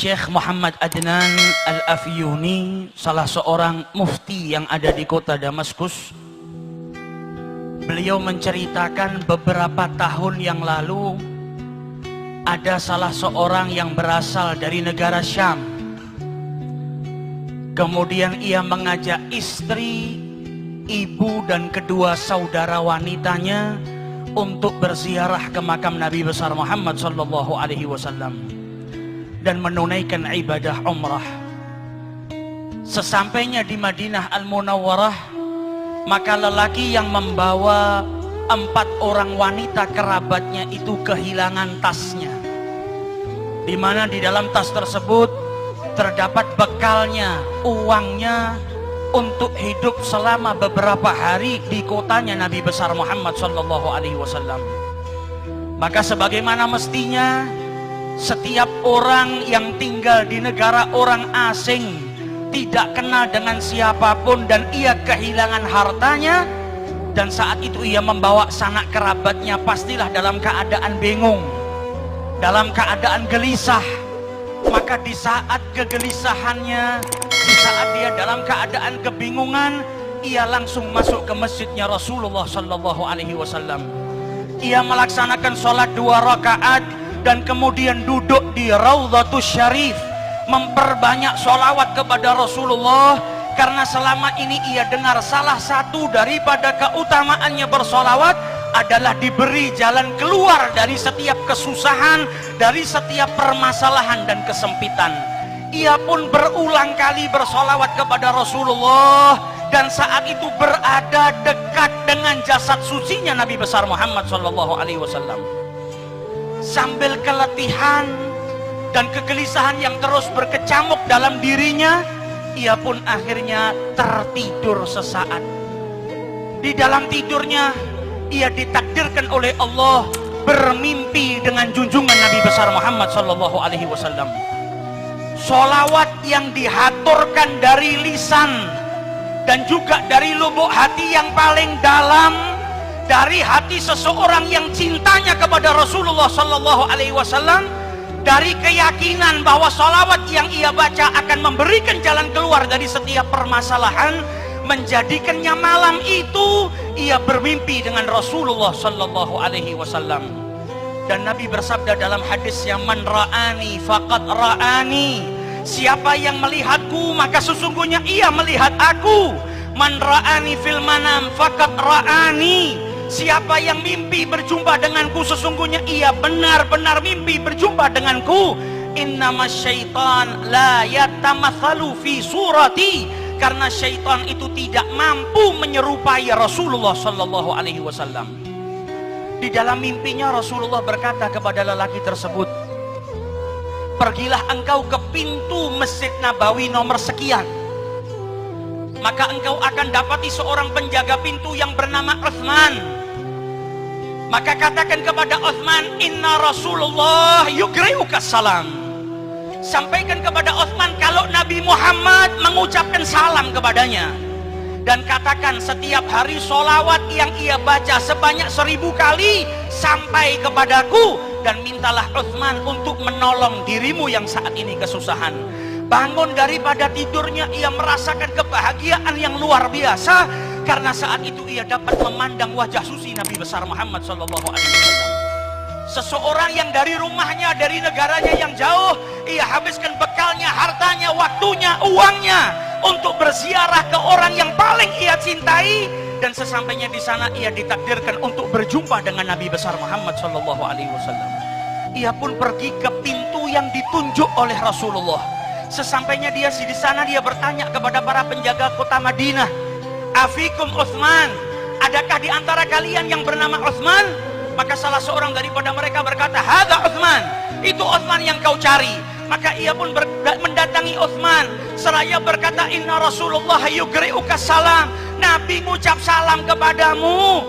Syekh Muhammad Adnan Al-Afyuni, salah seorang mufti yang ada di kota Damaskus. Beliau menceritakan beberapa tahun yang lalu ada salah seorang yang berasal dari negara Syam. Kemudian ia mengajak istri, ibu dan kedua saudara wanitanya untuk berziarah ke makam Nabi besar Muhammad sallallahu alaihi wasallam dan menunaikan ibadah umrah. Sesampainya di Madinah Al-Munawwarah, maka lelaki yang membawa 4 orang wanita kerabatnya itu kehilangan tasnya, di mana di dalam tas tersebut terdapat bekalnya, uangnya untuk hidup selama beberapa hari di kotanya Nabi besar Muhammad sallallahu alaihi wasallam. Maka sebagaimana mestinya setiap orang yang tinggal di negara orang asing, tidak kenal dengan siapapun, dan ia kehilangan hartanya, dan saat itu ia membawa sanak kerabatnya, pastilah dalam keadaan bingung, dalam keadaan gelisah. Maka di saat kegelisahannya, di saat dia dalam keadaan kebingungan, ia langsung masuk ke masjidnya Rasulullah sallallahu alaihi wasallam. Ia melaksanakan sholat 2 rakaat dan kemudian duduk di Raudhatus Syarif, memperbanyak sholawat kepada Rasulullah, karena selama ini ia dengar salah satu daripada keutamaannya bersolawat adalah diberi jalan keluar dari setiap kesusahan, dari setiap permasalahan dan kesempitan. Ia pun berulang kali bersolawat kepada Rasulullah, dan saat itu berada dekat dengan jasad sucinya Nabi besar Muhammad sallallahu alaihi wasallam. Sambil keletihan dan kegelisahan yang terus berkecamuk dalam dirinya, ia pun akhirnya tertidur sesaat. Di dalam tidurnya ia ditakdirkan oleh Allah bermimpi dengan junjungan Nabi besar Muhammad sallallahu alaihi wasallam. Sholawat yang dihaturkan dari lisan dan juga dari lubuk hati yang paling dalam, dari hati seseorang yang cintanya kepada Rasulullah sallallahu alaihi wasallam, dari keyakinan bahwa sholawat yang ia baca akan memberikan jalan keluar dari setiap permasalahan, menjadikannya malam itu ia bermimpi dengan Rasulullah sallallahu alaihi wasallam. Dan Nabi bersabda dalam hadis yang man ra'ani faqad ra'ani, siapa yang melihatku maka sesungguhnya ia melihat aku. Man ra'ani fil manam faqad ra'ani, siapa yang mimpi berjumpa denganku sesungguhnya ia benar-benar mimpi berjumpa denganku. Innamas syaitan la yatamathalu fi surati, karena syaitan itu tidak mampu menyerupai Rasulullah sallallahu alaihi wasallam. Di dalam mimpinya Rasulullah berkata kepada lelaki tersebut, pergilah engkau ke pintu Masjid Nabawi nomor sekian, maka engkau akan dapati seorang penjaga pintu yang bernama Utsman. Maka katakan kepada Utsman, inna Rasulullah yugri'uka salam. Sampaikan kepada Utsman kalau Nabi Muhammad mengucapkan salam kepadanya. Dan katakan setiap hari sholawat yang ia baca sebanyak 1000 kali sampai kepadaku, dan mintalah Utsman untuk menolong dirimu yang saat ini kesusahan. Bangun daripada tidurnya, ia merasakan kebahagiaan yang luar biasa, karena saat itu ia dapat memandang wajah suci Nabi besar Muhammad sallallahu alaihi wasallam. Seseorang yang dari rumahnya, dari negaranya yang jauh, ia habiskan bekalnya, hartanya, waktunya, uangnya untuk berziarah ke orang yang paling ia cintai, dan sesampainya di sana ia ditakdirkan untuk berjumpa dengan Nabi besar Muhammad sallallahu alaihi wasallam. Ia pun pergi ke pintu yang ditunjuk oleh Rasulullah. Sesampainya dia di sana, dia bertanya kepada para penjaga kota Madinah, afikum Utsman, adakah di antara kalian yang bernama Utsman? Maka salah seorang daripada mereka berkata, hadza Utsman, itu Utsman yang kau cari. Maka ia pun mendatangi Utsman seraya berkata, inna Rasulullah yugri'uka salam, Nabi mengucap salam kepadamu,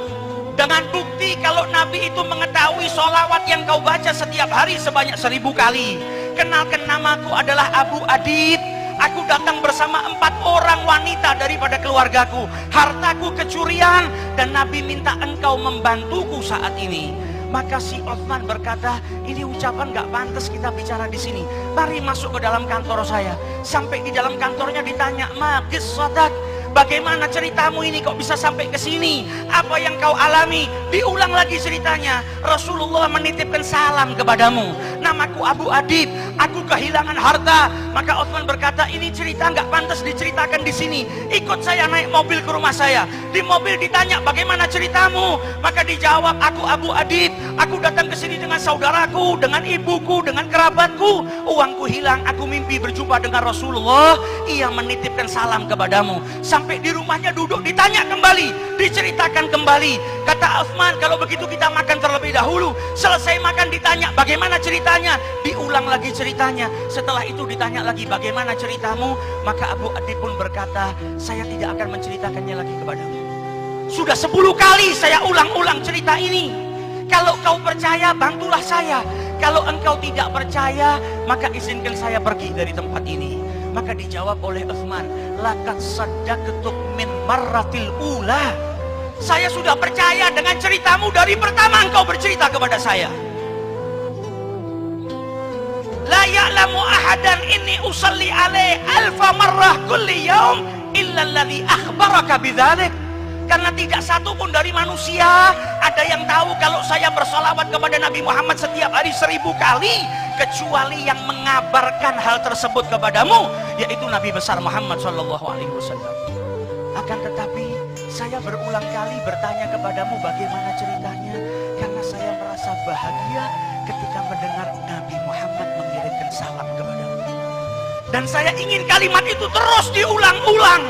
dengan bukti kalau Nabi itu mengetahui sholawat yang kau baca setiap hari sebanyak 1000 kali. Kenalkan, namaku adalah Abu Adid, aku datang bersama 4 orang wanita daripada keluargaku, hartaku kecurian, dan Nabi minta engkau membantuku saat ini. Maka si Utsman berkata, ini ucapan gak pantas kita bicara di sini. Mari masuk ke dalam kantor saya. Sampai di dalam kantornya ditanya, ma qissatak, bagaimana ceritamu ini kok bisa sampai ke sini? Apa yang kau alami? Diulang lagi ceritanya. Rasulullah menitipkan salam kepadamu. Namaku Abu Adib, aku kehilangan harta. Maka Utsman berkata, ini cerita nggak pantas diceritakan di sini. Ikut saya naik mobil ke rumah saya. Di mobil ditanya, bagaimana ceritamu? Maka dijawab, aku Abu Adib, aku datang ke sini dengan saudaraku, dengan ibuku, dengan kerabatku. Uangku hilang, aku mimpi berjumpa dengan Rasulullah. Ia menitipkan salam kepadamu. Sampai di rumahnya duduk, ditanya kembali, diceritakan kembali. Kata Utsman, kalau begitu kita makan terlebih dahulu. Selesai makan ditanya, bagaimana ceritanya? Diulang lagi ceritanya. Setelah itu ditanya lagi, bagaimana ceritamu? Maka Abu Adib pun berkata, saya tidak akan menceritakannya lagi kepadamu. Sudah 10 kali saya ulang-ulang cerita ini. Kalau kau percaya, bantulah saya. Kalau engkau tidak percaya, maka izinkan saya pergi dari tempat ini. Maka dijawab oleh Utsman, laqad saddaqtuk min marratil ula. Saya sudah percaya dengan ceritamu dari pertama engkau bercerita kepada saya. La ya'lamu ahadan inni usalli alaih alfa marrah kulli yaum illa alladhi akhbaraka bidzalik. Karena tidak satu pun dari manusia ada yang tahu kalau saya bersolawat kepada Nabi Muhammad setiap hari 1000 kali, kecuali yang mengabarkan hal tersebut kepadamu, yaitu Nabi besar Muhammad SAW. Akan tetapi saya berulang kali bertanya kepadamu bagaimana ceritanya, karena saya merasa bahagia ketika mendengar Nabi Muhammad mengirimkan salam kepadamu. Dan saya ingin kalimat itu terus diulang-ulang,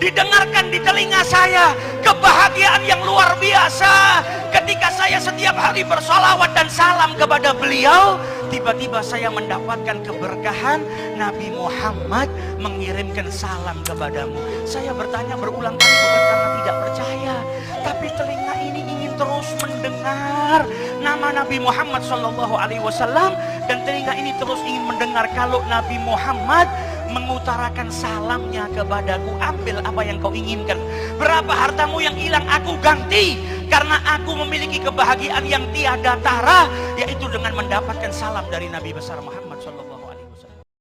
didengarkan di telinga saya. Kebahagiaan yang luar biasa ketika saya setiap hari bersolawat dan salam kepada beliau. Tiba-tiba saya mendapatkan keberkahan, Nabi Muhammad mengirimkan salam kepadamu. Saya bertanya berulang kali bukan karena tidak percaya, tapi telinga ini ingin terus mendengar nama Nabi Muhammad SAW, dan telinga ini terus ingin mendengar kalau Nabi Muhammad mengutarakan salamnya kepadaku. Ambil apa yang kau inginkan. Berapa hartamu yang hilang aku ganti, karena aku memiliki kebahagiaan yang tiada tara, yaitu dengan mendapatkan salam dari Nabi besar Muhammad SAW.